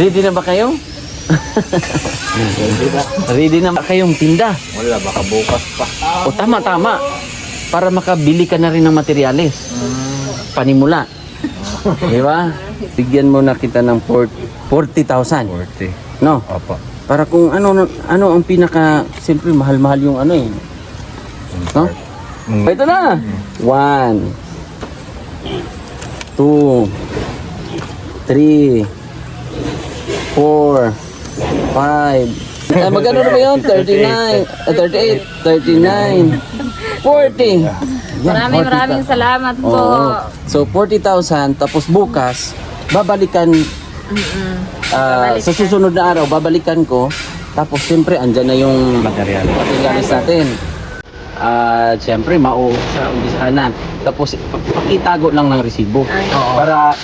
Ready na ba kayo? Ready na ba kayong tinda? Wala, baka bukas pa. O tama. Para makabili ka na rin ng materyales. Panimula. Di ba? Bigyan mo na kita ng 40,000. 40. No? Opo. Para kung ano ang pinaka, siyempre mahal-mahal yung ano eh. No? Ito na. 1, 2, 3, 4, 5. Magkano na ba yun? 39, 38, 39, 40. Maraming salamat po. Oo. So 40,000 tapos bukas babalikan sa susunod na araw babalikan ko tapos siyempre andyan na yung materials natin. Siyempre sa umpisahan tapos pakitago lang ng resibo para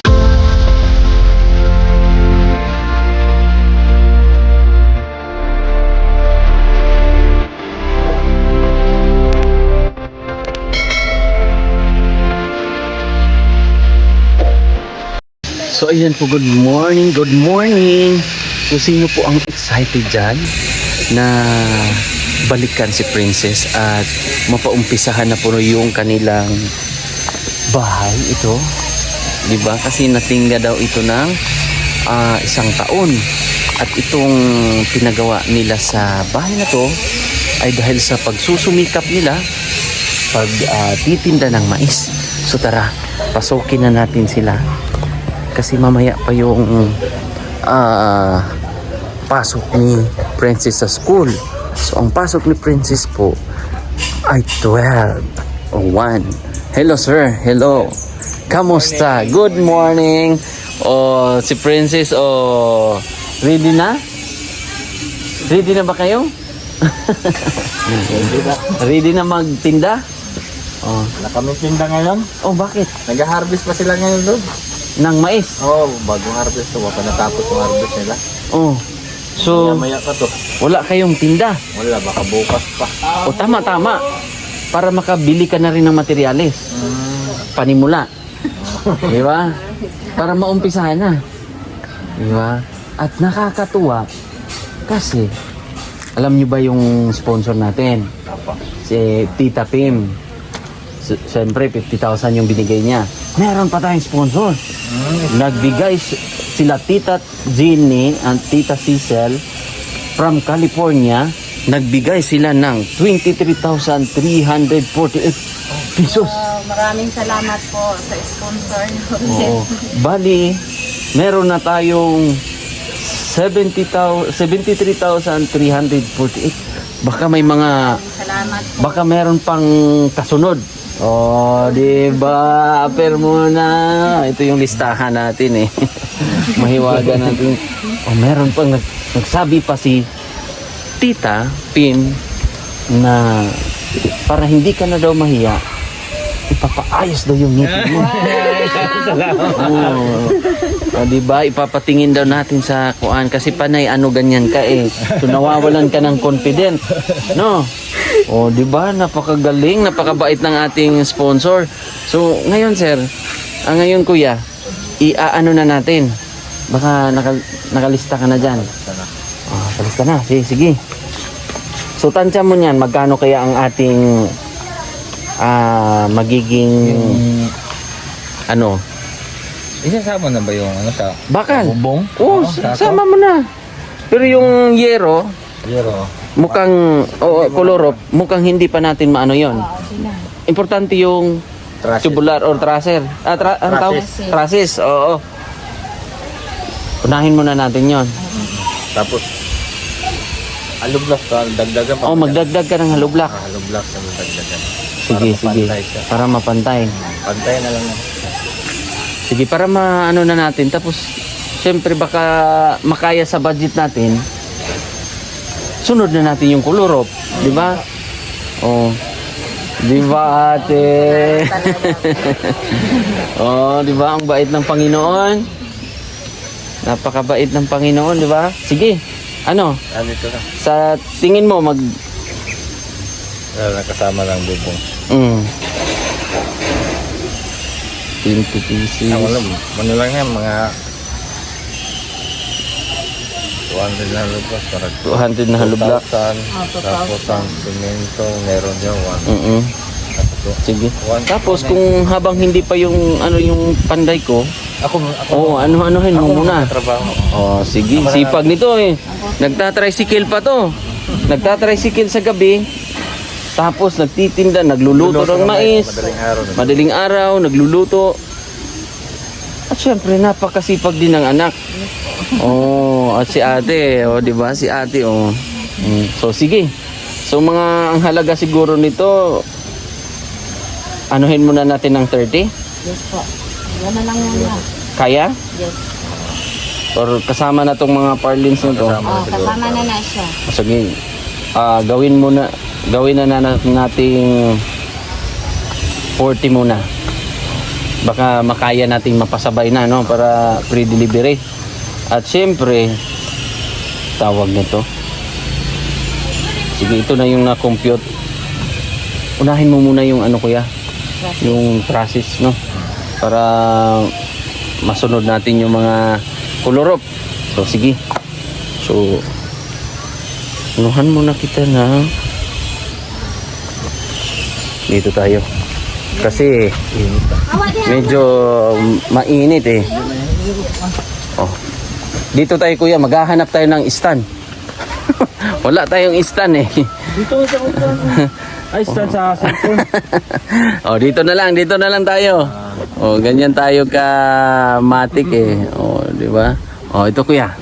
So ayan po, good morning. Kung sino po ang excited dyan na balikan si Princess at mapaumpisahan na po yung kanilang bahay ito. Diba? Kasi natingga daw ito ng 1 taon. At itong pinagawa nila sa bahay na to ay dahil sa pagsusumikap nila titinda ng mais. So tara, pasukin na natin sila. Kasi mamaya pa yung pasok ni Princess sa school. So ang pasok ni Princess po ay 12 o 1. Hello sir, hello. Kamusta? Good morning. Si Princess, ready na? Ready na ba kayo? Ready na magtinda? Wala kami tinda ngayon. Bakit? Nag-harvest pa sila ngayon doon. Ng mais? Bagong harvest. Wala natapos yung harvest nila. So, Maya pa to. wala kayong tinda? Wala, baka bukas pa. Tama. Para makabili ka na rin ng materyales. Panimula. Di ba? Para maumpisahan na. Di ba? At nakakatuwa kasi alam nyo ba yung sponsor natin? Si Tita Pim. Siyempre, 50,000 yung binigay niya. Meron pa tayong sponsor. Nagbigay sila Tita Jeannie and Tita Cecil from California. Nagbigay sila ng 23,348 pesos. Maraming salamat po sa sponsor. Bali, meron na tayong 73,348. Baka may mga Salamat po. baka meron pang kasunod. Di ba? Aper muna. Ito yung listahan natin eh. Mahiwaga natin. Meron pang nagsabi pa si Tita Pim na para hindi ka na daw mahiya, ipapaayos daw yung ngipin mo. Di ba? Ipapatingin daw natin sa kuan kasi panay ganyan ka eh. So nawawalan ka ng confident. No? Di ba? Napakagaling, napakabait ng ating sponsor. So, ngayon sir, ngayon kuya, iaano na natin. Baka nakalista ka na dyan. Nakalista na. Sige. So, tansya mo niyan, magkano kaya ang ating magiging Isasama na ba yung sa bakal? bubong? Sama mo na. Pero yung yero, mukhang kolorop, mukhang hindi pa natin maano yon. Importante yung tubular or tracer. Traces. Oo. Unahin muna natin yon. Tapos halublock ka, dagdagan pa. Magdagdag ka ng halublock. Halublock sa dagdagan. Sige. Para mapantay. Pantay na lang yan. Sige, para maano na natin. Tapos, syempre baka makaya sa budget natin. Sunod na natin yung kolorop. Di ba? Di ba ate? Di ba? Ang bait ng Panginoon. Napakabait ng Panginoon, di ba? Sige. Dito na. Sa tingin mo, Nakasama lang bubong. 20 pieces. Ano lang yan, mga 200 na lupas. Para 200 na hollow block. 2,000. Tapos ang simento, meron dyan 1. Mm-mm. Sige. Tapos kung habang hindi pa yung ano yung panday ko, Ako anuhin mo muna. trabaho. Oh, sige. Sipag nito eh. Nagtatricycle pa to. Nagtatricycle sa gabi. Tapos nagtitinda, nagluluto ng mais. Madaling araw. Madaling araw, nagluluto. At syempre, napakasipag din ng anak. Oh, at si ate, oh, di ba? Si ate, oh. So, sige. So, ang halaga siguro nito, anuhin muna natin ng 30? Yes po. Yan na lang muna. Kaya? Yes. Or kasama na tong mga parlins nito? Kasama na siya. Sige. Gawin na nating 40 muna. Baka makaya nating mapasabay na, no, para pre-delivery. At syempre, tawag nito. Sige, ito na yung na-compute. Unahin mo muna yung ano, kuya, yung process, no, para masunod natin yung mga kulorop. So sige. So unuhan muna kita na dito tayo kasi medyo mainit eh. Oh. Dito tayo, kuya, maghahanap tayo ng stand. Wala tayong stand eh. Dito sa utan. Ay, stand sa cellphone. Oh, dito na lang tayo. Oh, ganyan tayo ka matik eh. Oh, di ba? Oh, ito, kuya.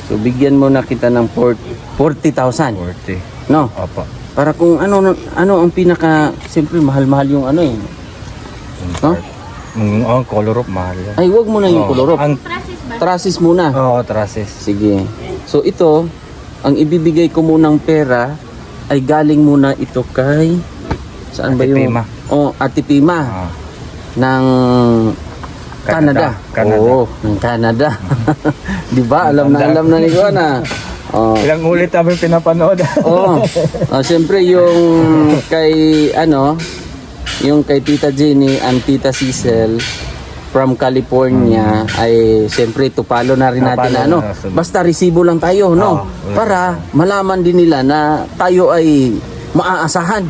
So bigyan mo na kita ng 40,000. 40. No? Opo. Para kung ano ang pinaka, siyempre mahal-mahal yung ano eh. No? Ang color of mahal yan. Ay, wag mo na yung kulorop. Ang Trasis muna. traces. Sige. So ito, ang ibibigay ko munang pera ay galing muna ito kay saan ba Ate yung Pima. Oh, Ate Pima ng Canada. Oo, ng Canada. 'Di ba? Alam na ni Juana. Oh. Ilang ulit namin pinapanood. Oh. Siyempre yung kay yung kay Tita Jenny and Tita Cecil from California ay siyempre tupalo na rin natin na, basta resibo lang tayo, no, para malaman din nila na tayo ay maaasahan.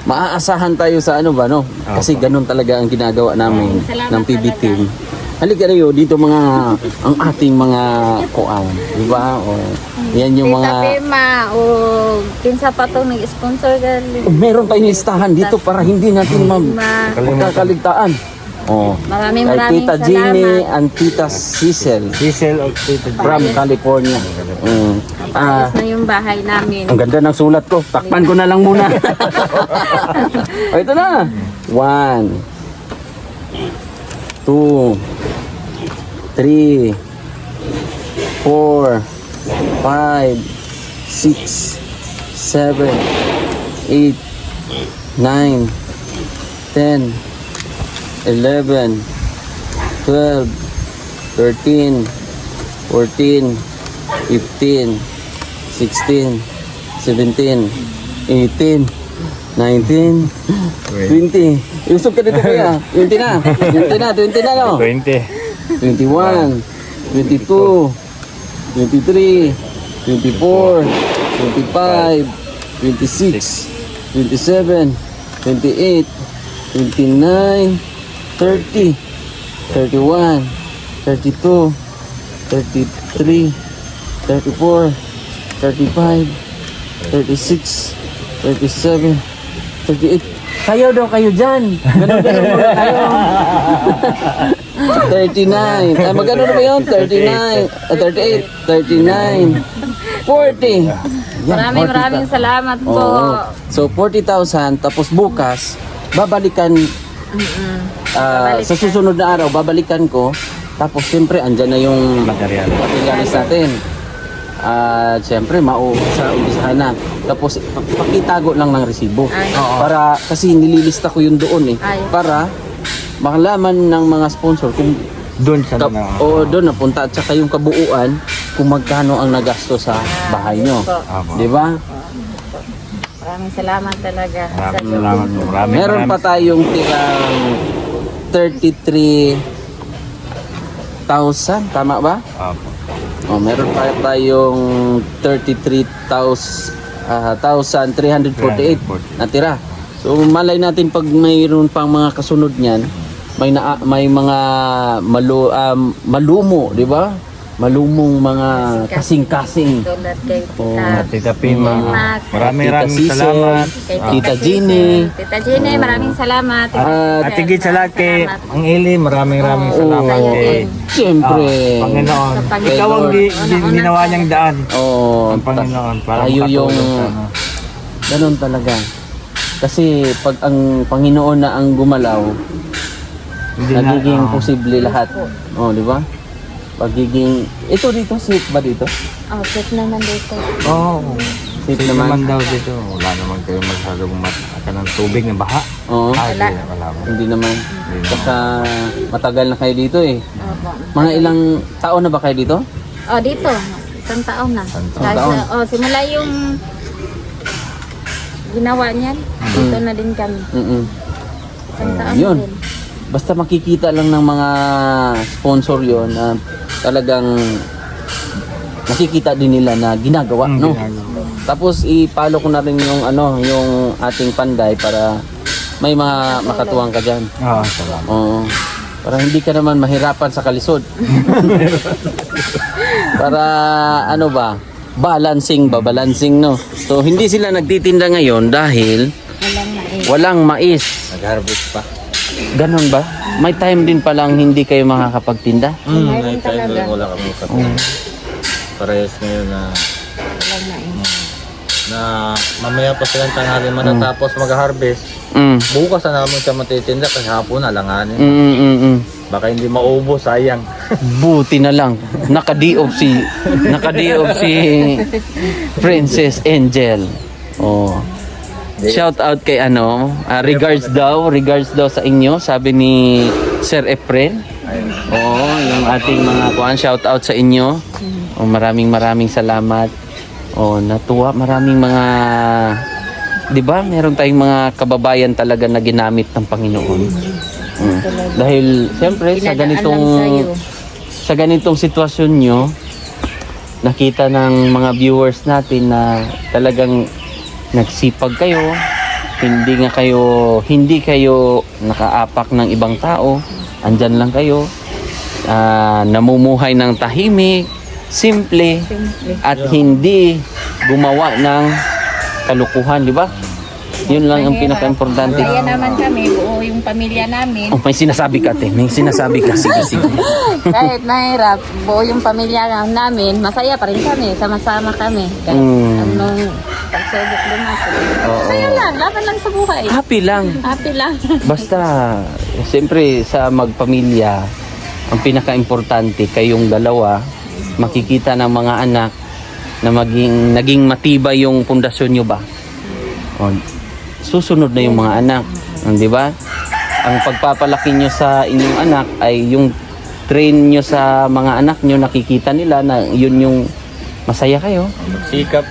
Maaasahan tayo sa ano ba, no, kasi ganun talaga ang ginagawa namin ng PB team. Halika kayo dito mga ang ating mga kuan, di ba? O yan yung Tita mga Pema, o kinsa pa itong nag-sponsor gali. meron tayong listahan dito para hindi natin magkakaligtaan. Oh. Maraming Kay Tita Jenny salamat. and Tita Cecil Diesel of Tito. from California. Ayos na yung bahay namin. Ang ganda ng sulat ko. Takpan ko na lang muna. O, ito na. 1 2 3 4 5 6 7 8 9 10 11 12 13 14 15 16 17 18 19 20. Usok ka dito, kuya. 20 na, no? 20. 21 22 23 24 25 26 27 28 29 30 31 32 33 34 35 36 37 38. Kayo daw kayo dyan. Ganun muna kayo. 39. Ay, magkano na ba yun? 39. 38. 39. 40. Yan, Maraming salamat po. Oo. So, 40,000. Tapos bukas, babalikan. Sa susunod na araw, babalikan ko. Tapos, siyempre, andyan na yung materialis natin. Siyempre, umpisahan na. Tapos, pakitago lang ng resibo. Para, kasi nililista ko yun doon eh. Para, makalaman ng mga sponsor kung Doon sa o doon napunta at saka yung kabuuan kung magkano ang nagasto sa bahay nyo. Di ba? Maraming salamat talaga. Salamat po. Meron pa tayong tirang 33 tama ba? Apo. Oh, meron pa tayong 33,348 natira. So malay natin pag mayroon pang mga kasunod niyan, may mga malumo, di ba? Malumong mga kasing-kasing. Tulad kay Oh, Tita Pima, maraming Tita salamat. kay Tita Jeannie. Tita Jeannie, maraming salamat. At higit sa lahat kay Ang Ili, maraming salamat Kayo kay din. Siyempre. Panginoon. Sa Panginoon. Ikaw ang ginawa niyang daan. Oh, Ang Panginoon para tayo yung makatulong sa ano. ganun talaga. Kasi pag ang Panginoon na ang gumalaw, Hindi na, nagiging posible lahat. Oh, di ba? Pagiging ito dito safe ba dito? Oh, check naman dito. Oo. Safe Ito naman naman. daw dito. Wala naman kayo masyadong ng tubig na baha. Oo. Wala. Wala mo. Hindi naman. Basta matagal na kayo dito eh. Opo. Mga ilang taon na ba kayo dito? Oh, dito. Isang taon na. Isang taon. Simula yung ginawa niyan. Dito na din kami. Mm. Isang taon Yun. na din. Basta makikita lang ng mga sponsor yon na talagang makikita din nila na ginagawa, no? Tapos i-follow ko na rin yung yung ating panday para may mga makatuwang ka diyan. Salamat. Oo. Para hindi ka naman mahirapan sa kalisod. Para balancing, no? So hindi sila nagtitinda ngayon dahil walang mais. Nag-harvest pa. Ganon ba? May time din palang hindi kayo makakapagtinda? Mayroon talaga. Wala kami kapag. Parehas ngayon na mamaya pa silang tanghali matatapos mag-harvest. Mm. Bukas na namin siya matitinda kasi hapon alanganin. Mm. Baka hindi maubos, sayang. Buti na lang. Nakadiop si Princess Angel. Oh. Shout out kay regards daw sa inyo, sabi ni Sir Efren. Oo, yung ating mga shout out sa inyo. Oh, maraming salamat. Oh, natuwa maraming mga 'di ba? Meron tayong mga kababayan talaga na ginamit ng Panginoon. Dahil siyempre sa ganitong sitwasyon nyo, nakita ng mga viewers natin na talagang nagsipag kayo, hindi kayo nakaapak ng ibang tao, andyan lang kayo, namumuhay ng tahimik, simple, at hindi gumawa ng kalukuhan, di ba? Yun lang ang pinaka-importante. Kaya naman kami, buo yung pamilya namin. Oh, may sinasabi ka, te. May sinasabi ka. Sige. Kahit mahirap, buo yung pamilya namin, masaya pa rin kami, sama-sama kami. Kahit anong pagsubok dumating. Masaya lang, laban lang sa buhay. Happy lang. Happy lang. Basta, siyempre sa magpamilya, ang pinaka-importante kayong dalawa, makikita ng mga anak na naging matibay yung pundasyon nyo ba? O, susunod na yung mga anak, di ba? Ang pagpapalaki nyo sa inyong anak ay yung train nyo sa mga anak nyo, nakikita nila na yun yung masaya kayo. Magsikap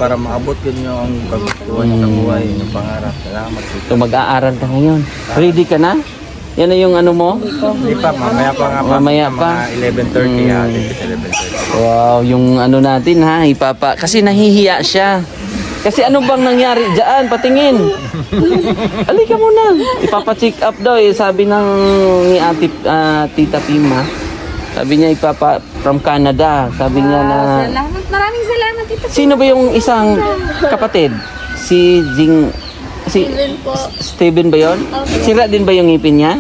para maabot yun yung kagustuhan niya sa buhay, yung pangarap. Salamat. So mag-aaral ka ngayon. Ready ka na? Yan na yung mo? Hindi pa, mamaya pa nga. Mamaya pa. Mga 11:30 Wow, yung natin ha, kasi nahihiya siya. Kasi ano bang nangyari dyan? Patingin. Halika muna. Ipapa-check up daw sabi ni Tita Pima. Sabi niya from Canada. Sabi niya na... Salamat, maraming salamat ito. Sino ba yung isang kapatid? Si Steven po. Steven ba yun? Sira din ba yung ngipin niya?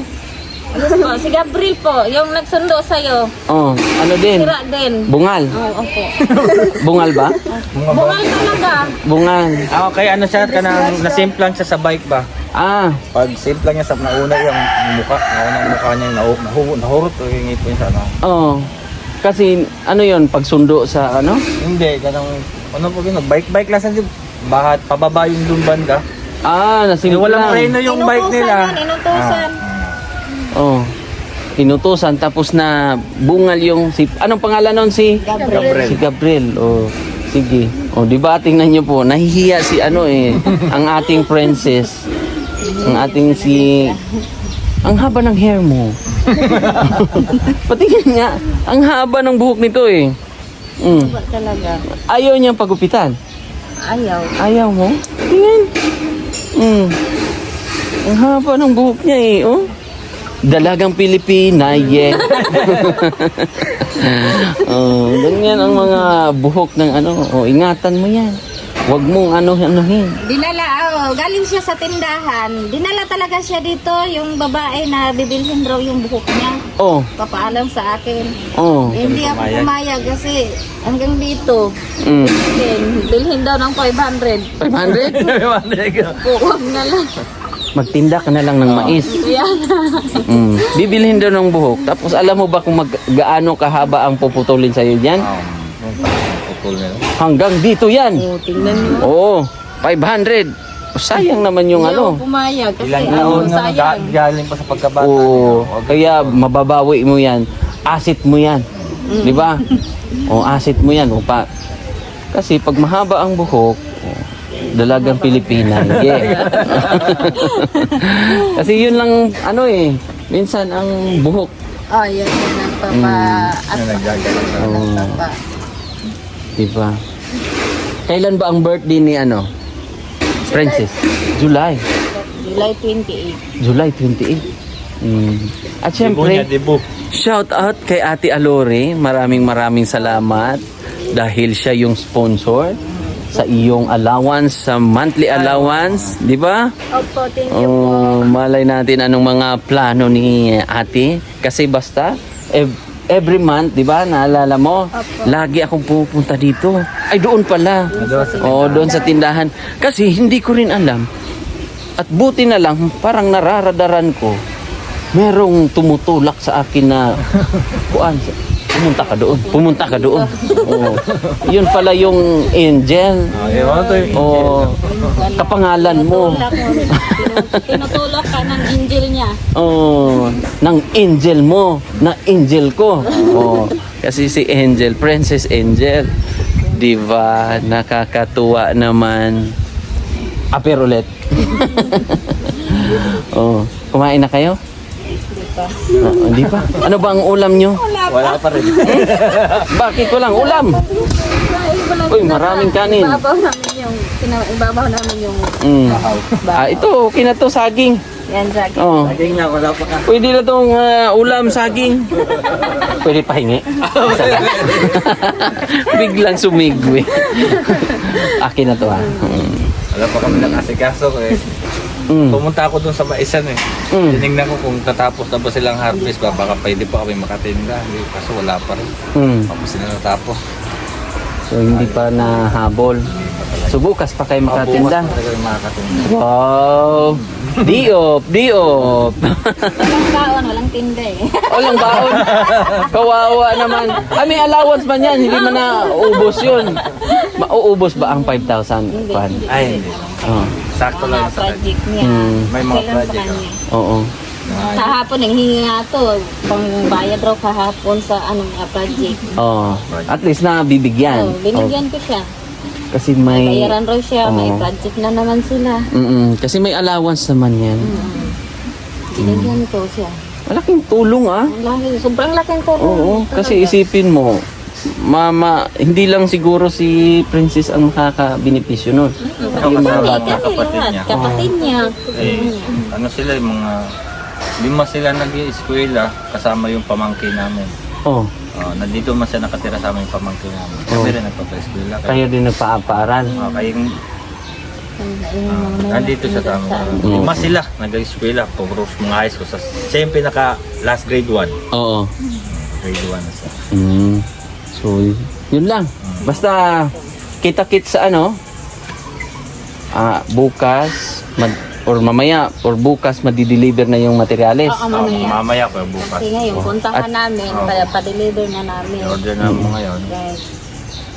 Si Gabriel po, yung nagsundo sa'yo. Oh, ano din? Sira din. Bungal. Oo, opo. Bungal ba? Bungal talaga. Bungal. Kaya siya, nasimplang siya sa bike ba? Pag simplang niya sa nauna yung mukha niya, nahurot o yung ngipin sa Oo. Kasi yun, pagsundo sa Hindi, po yun, bike lang sa bahat, pababa yung lumban ka. Nasimplang. Walang preno yung bike nila. Inutusan. Oh. Inutusan tapos na bungal yung anong pangalan nun Gabriel. Si Gabriel. Oh, sige. Oh, di ba tingnan niyo po, nahihiya si ang ating princess. Ang ating Ang haba ng hair mo. Patingin nga. Ang haba ng buhok nito eh. Ba talaga? Ayaw niyang pagupitan. Ayaw. Ayaw mo? Tingin. Ang haba ng buhok niya eh. Oh. Dalagang Pilipina, yeah. Oh, ganyan ang mga buhok ng ano. Oh, ingatan mo yan. Huwag mong ano-anuhin. Galing siya sa tindahan. Dinala talaga siya dito, yung babae na bibilhin raw yung buhok niya. Oh, Papaalam sa akin. oh. Hindi ako pumayag kasi hanggang dito. Mm. Bilhin daw ng 500. 500? Huwag na lang. Magtinda ka na lang ng mais. Yan. Bibilhin daw ng buhok. Tapos alam mo ba kung gaano kahaba ang puputulin sa'yo dyan? Pupul na. Hanggang dito yan. Tingnan mo. Oo, 500. Sayang naman yung Hindi ano. ako pumayag kasi Ilang taon na sayang. galing pa sa pagkabata. Oo, kaya mababawi mo yan. Asset mo yan. Di ba? O, asset mo yan. Upa. Kasi pag mahaba ang buhok, dalagang Pilipina. Yeah. Kasi yun lang, ano eh, minsan ang buhok. Oh, yan yung nagpapa... At Nagagalit sa nagpapa... Di ba? Kailan ba ang birthday ni ano? Princess? July. July 28. July 28. At syempre, shout out kay Ate Alore. Maraming salamat dahil siya yung sponsor sa iyong allowance, sa monthly allowance, di ba? Opo, thank you po. Oh, malay natin anong mga plano ni Ate. Kasi basta, every month, di ba, naalala mo, lagi akong pupunta dito. Ay, doon pala. Oo, doon sa tindahan. Kasi hindi ko rin alam. At buti na lang, parang nararadaran ko, merong tumutulak sa akin na, kuan, pumunta ka doon. Oo. Yun pala yung angel. Oo. Kapangalan mo. Tinutulak ka ng angel niya. Oh, ng angel mo, na angel ko. Oh, kasi si Angel, Princess Angel. Diba? Nakakatuwa naman. Aper ulit. Oh, kumain na kayo? Hindi pa. Ano ba ang ulam nyo? Wala pa rin. Bakit walang ulam? Uy, maraming kanin. Ibabaw namin yung Ito, okay na to, saging. yan, Zaki. Oh. Saging na, wala pa ka. Pwede na tong ulam, saging. Pwede pahingi. Biglang sumigwi. Akin na to ha. Wala pa kami nakasikaso eh. Pumunta ako dun sa Maisan eh. Tinignan ko kung tatapos na ba silang harvest ba, baka pwede pa kami makatinda. Kaso wala pa rin. Tapos sila natapos. So hindi pa nahabol. So bukas pa kayo makatinda. Bukas pa kami makakatinda. Wow! Diop! Walang baon, walang tinda eh. Walang baon. Kawawa naman. May allowance man yan. Hindi man na ubos yun. Mauubos ba ang 5,000? Ay, hindi. Oh. Sakto lang Mga sa kanya. project niya. May mga Kailan sa project, kanya. Oo. Kahapon, nanghingi nga to. Pangbayad raw kahapon sa anong project. Oh. At least na bibigyan. Binigyan ko siya. Kasi may... Bayaran raw siya, may Oo. project na naman sila. Kasi may allowance naman yan. Binigyan ko siya. Malaking tulong ah. Sobrang laking tulong. Oo. Kasi isipin mo, hindi lang siguro si Princess ang makaka-benepisyo nun. Yung mga bata, kapatid niya. Kapatid niya. Ano sila, yung mga... Lima sila nag-i-eskwela kasama yung pamangkin namin. Oh. Nandito man siya nakatira sa aming pamangkin namin. Kami rin nagpapa-eskwela. Kayo din nagpaaparan. Kaya nandito siya sa amin. Lima sila nag-eskwela. Puro mga high school. Siya yung pinaka last grade 1. Oo. Grade 1 na siya. So, yun lang. Basta, kita-kit sa ano, bukas, or mamaya, or bukas, madi-deliver na yung materials. Oo, mamaya. Mamaya ko bukas. Kasi ngayon, puntahan namin, pa-deliver na namin. Order na mo ngayon. Guys,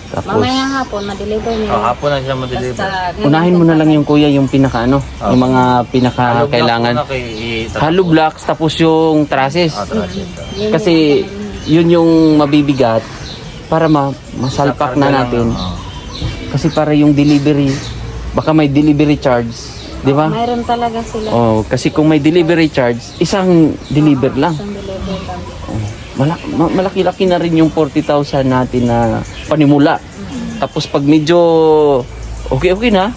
Tapos, mamaya hapon, ma-deliver na yun. Hapon na siya ma-deliver. Basta, unahin mo na lang yung kuya, yung pinaka ano, yung mga pinaka kailangan. Hollow blocks, tapos yung trusses. Yun Kasi, yun yung mabibigat para masalpak na natin. Kasi para yung delivery, baka may delivery charge. Di ba? Mayroon talaga sila. Oh, kasi kung may delivery charge, isang deliver lang. Isang delivery lang. Malaki-laki na rin yung 40,000 natin na panimula. Tapos pag medyo okay na,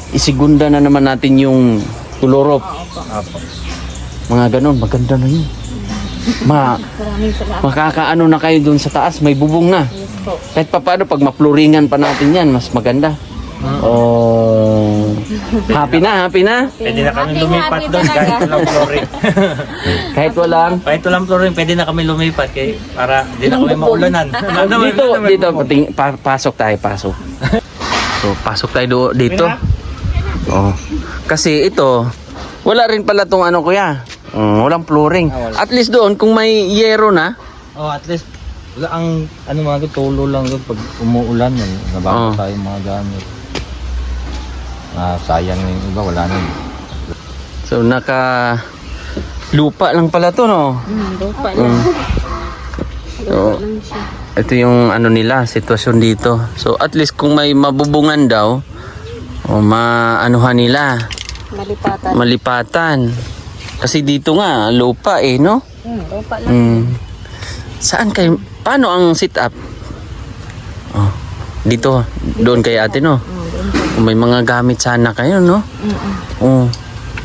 isigunda na naman natin yung tulorop. Apo. Mga ganon, maganda na yun. Maraming salamat. Makakaano na kayo dun sa taas, may bubong na. Yes po. Kahit paano, pag mapluringan pa natin yan, mas maganda. Oh, happy na. Pwede na kami Happy, lumipat happy doon kahit talaga. walang flooring. Kahit Kahit walang flooring, pwede na kami lumipat para di na kami maulanan. dito, pasok tayo. So, pasok tayo dito. Oh. Kasi ito, wala rin pala tong ano kuya. Walang flooring. Wala. At least doon, kung may yero na, Oh, at least wala ang mga tulo lang doon pag umuulan nabago tayo mga gamit. Sayang yung iba, wala na. so lupa lang pala to, no? Lupa lang. So, Lupa lang siya. ito yung ano nila, sitwasyon dito. So, at least kung may mabubungan daw, maanuhan nila, Malipatan. malipatan. Kasi dito nga, lupa no? Lupa lang. Saan kayo? Paano ang sit-up? Oh, dito, doon kay ate, no? Kung may mga gamit sana kayo, no? Oh,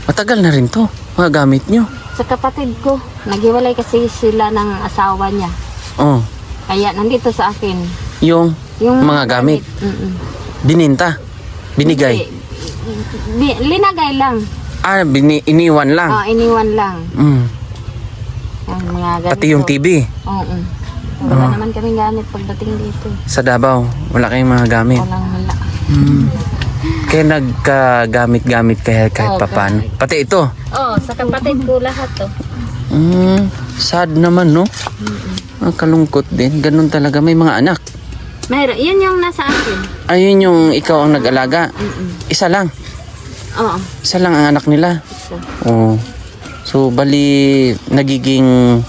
matagal na rin to, mga gamit nyo. Sa kapatid ko, naghiwalay kasi sila ng asawa niya. Oh, Kaya nandito sa akin. yung mga gamit, bininta, binigay. Linagay lang. Iniwan lang. Iniwan lang. Yung mga ganito. Pati yung TV. Oo. Wala naman kaming gamit pagdating dito. Sa Davao, wala kayong mga gamit. Wala. Kaya nagkagamit-gamit kahit Oo, papano. Pati ito. Sa kapatid ko lahat to. Sad naman, no? Kalungkot din. Ganun talaga. May mga anak. Mayroon. Yun yung nasa akin. Ayun yung ikaw ang nag-alaga. Isa lang. Oo. Isa lang ang anak nila. Isa. Oo. So, bali, nagiging,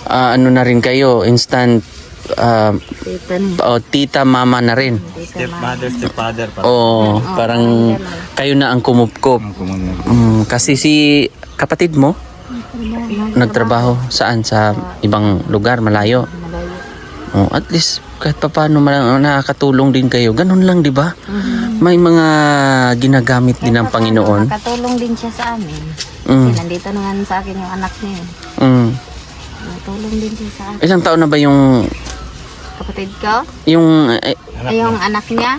ano na rin kayo, instant, Tita niya. tita, mama na rin. Stepmother, stepfather. Oo, parang kayo na ang kumupkop. Kasi si kapatid mo, nagtrabaho saan? Sa ibang lugar, malayo. Malayo. At least, kahit pa paano nakakatulong din kayo. Ganun lang, di ba? May mga ginagamit din ng Panginoon. Nakatulong din siya sa amin. Kasi nandito naman sa akin yung anak niya. Nakatulong din siya sa akin. Ilang taon na ba yung Kapatid ko? yung Yung anak niya?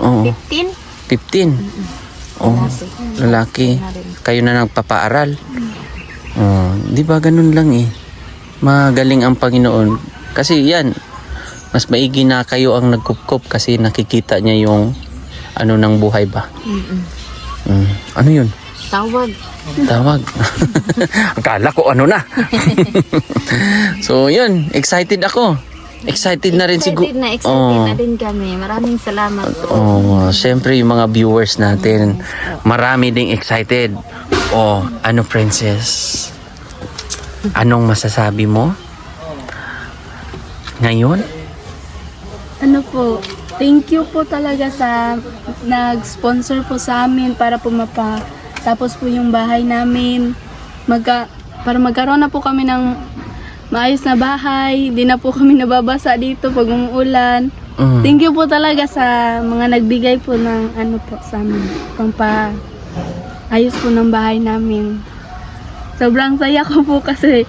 oh, 15? 15? Oh, lalaki. Kayo na nagpapaaral. Oh, di ba ganun lang eh. Magaling ang Panginoon. Kasi yan, mas maigi na kayo ang nagkupkop kasi nakikita niya yung ano ng buhay ba. Ano yun? Tawag. Tawag. Akala ko ano na. So yun, excited ako. Excited na rin siguro. Excited na din kami. Maraming salamat po. Siyempre yung mga viewers natin, marami ding excited. Ano princess? Anong masasabi mo? Ngayon? Ano po, thank you po talaga sa nag-sponsor po sa amin para po tapos po yung bahay namin. Para magkaroon na po kami ng maayos na bahay. Di na po kami nababasa dito pag umuulan. Thank you po talaga sa mga nagbigay po ng ano po sa amin. Ayos po ng bahay namin. Sobrang saya ko po kasi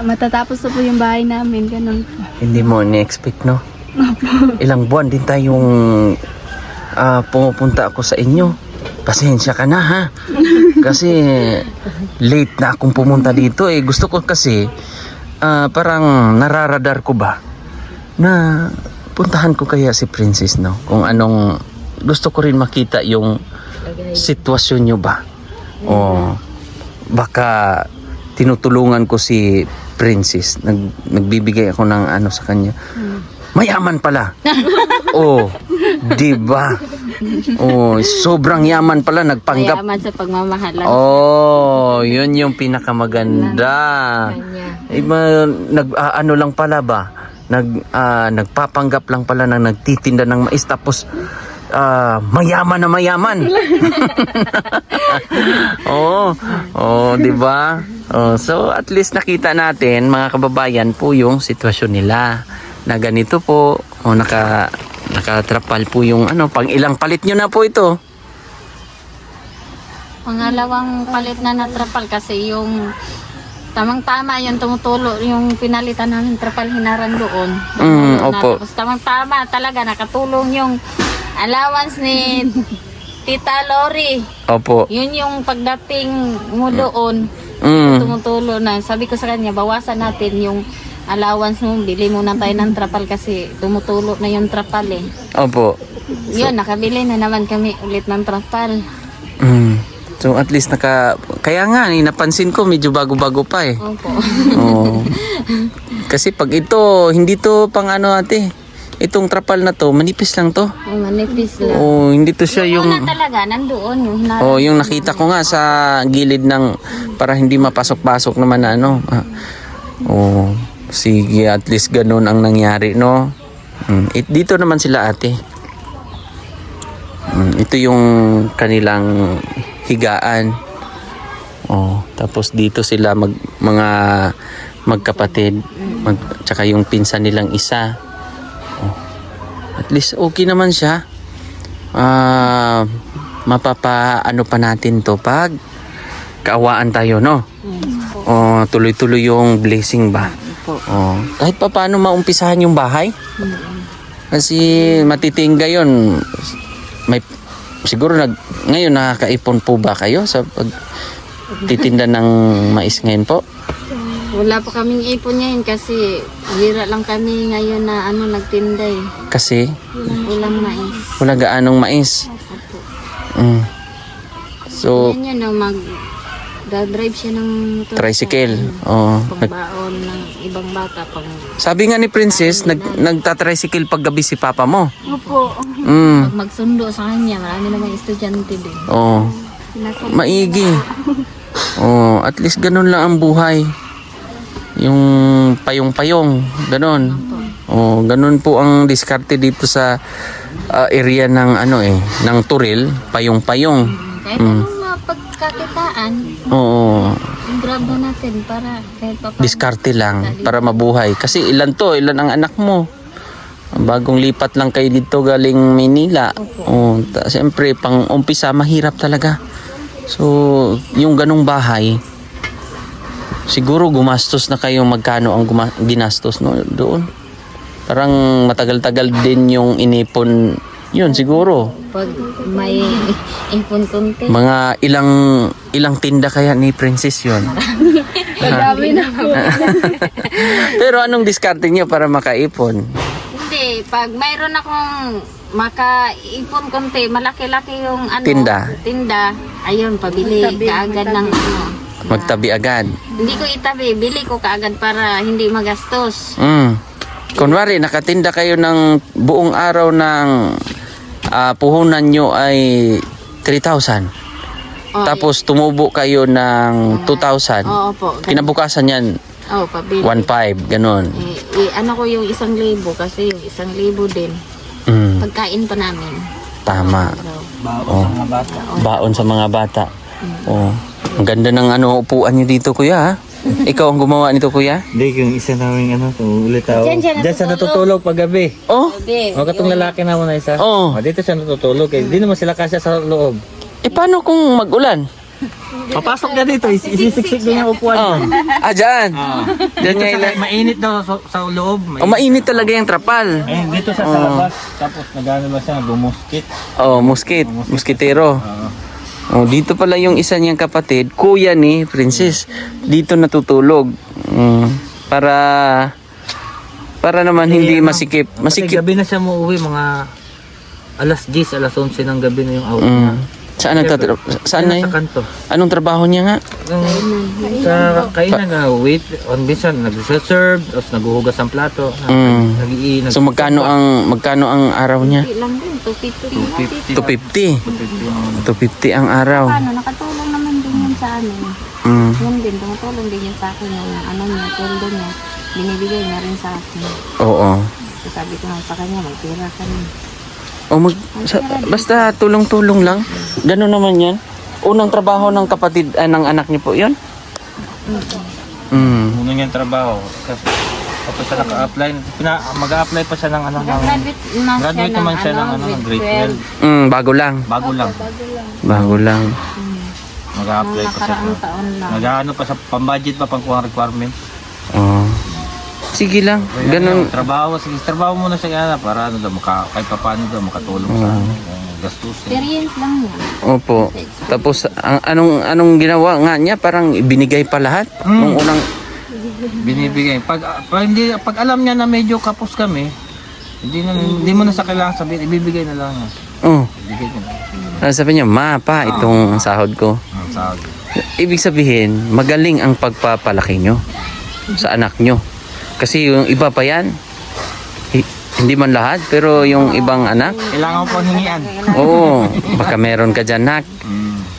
matatapos na po yung bahay namin. Ganun po. Hindi mo ni-expect, no? Ilang buwan din tayong pumupunta ako sa inyo. Pasensya ka na, ha? Kasi late na akong pumunta dito eh. Gusto ko kasi parang nararadar ko ba na puntahan ko kaya si Princess, no? Kung anong gusto ko rin makita yung sitwasyon nyo ba. Baka tinutulungan ko si Princess. Nagbibigay ako ng ano sa kanya. Mayaman pala. Di ba? Sobrang yaman pala, nagpanggap. Mayaman sa pagmamahalan. Yun yung pinakamaganda. Ano lang pala ba? Nagpapanggap lang pala na nagtitinda ng mais tapos mayaman na mayaman. Oo, di ba? So at least nakita natin mga kababayan po yung sitwasyon nila na ganito po. Nakatrapal po yung pang ilang palit nyo na po ito? Pangalawang palit na natrapal kasi yung tamang-tama yung tumutulo, yung pinalitan namin trapal hinaran doon. Opo. Tapos tamang-tama talaga nakatulong yung allowance ni Tita Lori. Opo. Yun yung pagdating mo doon, tumutulo na. Sabi ko sa kanya, bawasan natin yung allowance mo, bili muna tayo ng trapal kasi tumutulo na yung trapal eh. Opo. Yun, nakabili na naman kami ulit ng trapal. So at least kaya nga napansin ko medyo bago-bago pa eh. Opo. Oo. Kasi pag ito, hindi to pang ate. Itong trapal na to, manipis lang to. Manipis lang. Hindi to siya yung Una talaga, nandoon yung yung nakita ko nga sa gilid ng para hindi mapasok-pasok naman na sige, at least ganun ang nangyari, no? Dito naman sila ate. Ito yung kanilang higaan. Tapos dito sila mga magkapatid, tsaka yung pinsan nilang isa. At least okay naman siya. Mapapa pa natin to pag kaawaan tayo, no? Tuloy-tuloy yung blessing ba? Kahit pa paano maumpisahan yung bahay. Kasi matitingga yun. Siguro ngayon nakakaipon po ba kayo sa pagtitinda ng mais ngayon po? Wala pa kaming ipon ngayon kasi hira lang kami ngayon na nagtinda eh. Kasi Walang mais. wala gaanong mais. So, Yan mag-drive siya ng motor. tricycle. Pagbaon ng ibang bata. Sabi nga ni Princess, nagta-tricycle pag gabi si papa mo. Opo. Mm. Pag magsundo sa kanya, marami namang estudyante din. Maigi. At least ganun lang ang buhay. Yung payong-payong, ganun. Ganun po ang diskarte dito sa area ng ng Turil, payong-payong. Kahit anong mapagkakitaan, grab na natin para kahit pa Diskarte lang para mabuhay. Kasi ilan ang anak mo? Bagong lipat lang kayo dito galing Manila. Siyempre pang umpisa mahirap talaga. So, yung ganung bahay, siguro gumastos na kayo magkano ang ginastos doon. Parang matagal-tagal din yung inipon yun siguro. pag may ipon konti. Mga ilang tinda kaya ni Princess yun? Madami na po. Pero anong diskarte niyo para makaipon? Hindi, pag mayroon akong makaipon konti, malaki-laki yung tinda, ayun, pabili kaagad ng Magtabi agad. Hindi ko itabi, bili ko kaagad para hindi magastos. Kunwari, nakatinda kayo ng buong araw ng puhunan nyo ay 3,000. Tapos tumubo kayo ng 2,000. Oo po. Kinabukasan yan, Pabili. 1,500, ganun. Ano ko yung 1,000 kasi yung 1,000 din. Pagkain pa namin. Tama. Baon sa mga bata. Ang ganda ng upuan nyo dito, kuya, ha? Ikaw ang gumawa nito, kuya? Hindi, yung isa namin ulit ako. Diyan siya natutulog pag gabi. Katong lalaki naman na isa. Dito siya natutulog. Hindi naman sila kasya sa loob. Paano kung mag-ulan? Papasok na dito, isisiksik niya yung upuan. Dyan. Dyan niya ilan. Mainit daw sa loob. Mainit talaga yung trapal. Dito siya sa labas. Tapos nagano ba siya, bumuskit. Muskitero. Dito pala yung isa niyang kapatid, kuya ni Princess. Dito natutulog. Para naman hindi masikip. Kasi gabi na siya muuwi, mga alas 10, alas 11 ng gabi na yung out niya. Saan na yun? Sa kanto. Anong trabaho niya nga? Sa kainan na wait on bisan nag-serve, tapos naghuhugas ng plato. So magkano ang araw niya? Lang din, 250. 250 ang araw. Nakatulong naman din yun sa amin. Yun din, tumutulong din yun sa akin yung niya, sweldo niya. Binibigay niya rin sa akin. Oo. So, sabi ko nga sa kanya, magtira ka rin. O basta tulong-tulong lang. Ganun naman yan. Unang trabaho ng kapatid, ng anak niyo po yun? Muna niyang trabaho. Tapos siya naka-apply. Mag-a-apply pa siya ng ano. Graduate naman siya ng ano, ng grade 12. Bago lang. Bago lang. Bago lang. Mag-a-apply pa siya. Nakaraang taon lang. Mag-ano pa sa pang-budget pa, pang-kuha requirement. Oh. Sige lang. Ganun. Trabaho, sige, trabaho muna siya para ano daw, kahit pa paano daw, makatulong sa gastusin. Experience lang yan. Opo. Tapos anong ginawa nga niya? Parang ibinigay pa lahat nung unang. Binibigay. Pag alam niya na medyo kapos kami, hindi mo na sa kailangan sabihin, ibibigay na lang niya. Oh. Ibigay niya na. Sabi niya, ma, pa, itong sahod ko. Sahod. Ibig sabihin, magaling ang pagpapalaki nyo sa anak nyo. Kasi yung iba pa yan, hindi man lahat, pero yung ibang anak, Kailangan mo pang hingian. oo, baka meron ka dyan, nak.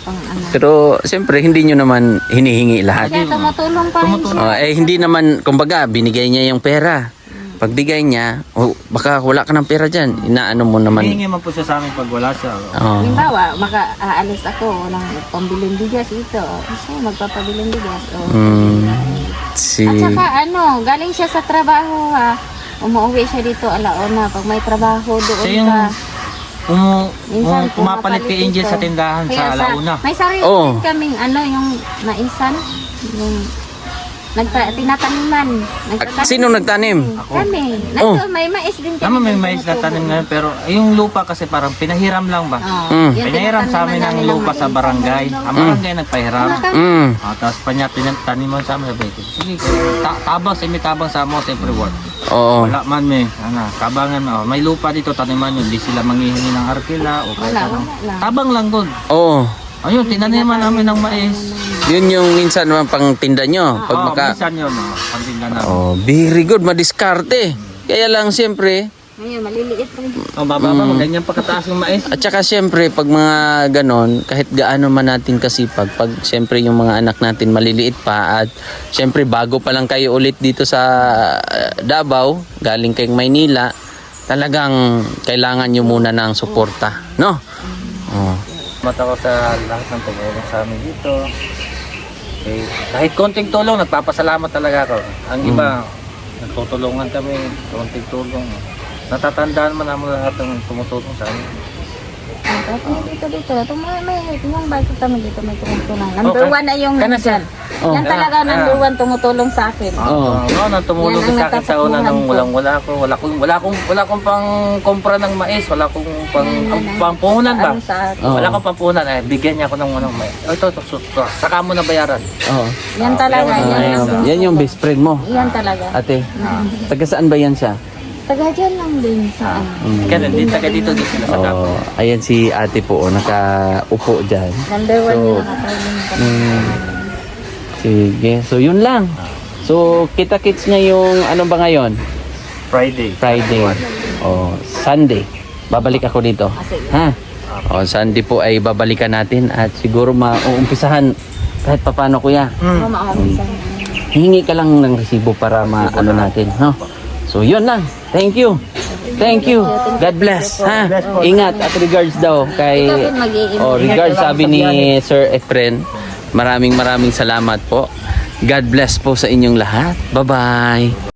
Pang ano. Pero siyempre, hindi nyo naman hinihingi lahat. Kaya tumutulong pa rin siya. Hindi naman, kumbaga, binigay niya yung pera. Pagbigay niya, baka wala ka ng pera dyan. Inaano mo naman. Hihingi man po siya sa amin pag wala siya. Oh. Halimbawa, aalis ako, walang pambiling bigas ito. Kasi magpapabiling bigas. Si... At saka galing siya sa trabaho ha. Umuwi siya dito alauna pag may trabaho doon Siya yung minsan pumapalit kay Angel sa tindahan sa alauna. May sarili Oo. din kaming yung maisan, yung tinataniman. Sino nagtanim? Kami. Oh. May mais din kami. Tama, may mais na tanim ngayon, pero yung lupa kasi parang pinahiram lang ba? Yung Pinahiram sa amin ang lupa sa barangay. Ang barangay nagpahiram. Tapos pa niya tinaniman sa amin. Sabi ko, sige, tabang sa mo sa every word. Oo. Wala man kabangan mo. May lupa dito, taniman yun. Hindi sila manghihingi ng arkila o kahit Wala ano. lang. Tabang lang doon. Oo. Ayun, tinaniman namin ng mais. Yun yung minsan naman pang tinda nyo. Pag Minsan yun, pagtinda namin. very good, madiskarte. Kaya lang siyempre, Ngayon, maliliit rin. Bababa, ganyan pagkataas yung mais. at saka siyempre, pag mga ganon, kahit gaano man natin kasipag, pag siyempre yung mga anak natin maliliit pa, at siyempre bago pa lang kayo ulit dito sa Davao, galing kayong Maynila, talagang kailangan nyo muna ng suporta, no? Oh. Mata ko sa lahat ng tumulong sa amin dito. Kahit konting tulong, nagpapasalamat talaga ako. Ang iba, nagtutulungan kami, konting tulong. Natatandaan man namin lahat ng tumutulong sa amin. Dito. Yung bike kami dito, may tumutulong. Number one na yung nandyan. Yan talaga number one tumutulong sa akin. Nang tumulong Yan ang sa akin sa una nung natatapuhan ko. wala akong pang kompra ng mais, wala akong pampuhunan ba? Ano sa akin. Wala akong pampuhunan, bigyan niya ako ng mais. Ito, saka mo na bayaran. Oh. Yan talaga. Yan yung best friend mo, Yan talaga. ate. Taga saan ba yan siya? Taga dyan lang din sa Kaya din taga dito din sila sa Davao. Ayan si ate po, nakaupo dyan. Number one So, yung nakatulong kami. Sige, so yun lang. So, kita-kits niya yung ano ba ngayon? Friday. Sunday. Babalik ako dito. Ha? Sunday po ay babalikan natin at siguro mauumpisahan kahit papano, kuya. Maaawisan. Hingi ka lang ng resibo para maano natin, no? So, yun lang. Thank you. God bless. Ha? Ingat at regards daw kay Ikaw din mag-iingat. regards sabi ni Sir Efren. Maraming salamat po. God bless po sa inyong lahat. Bye-bye.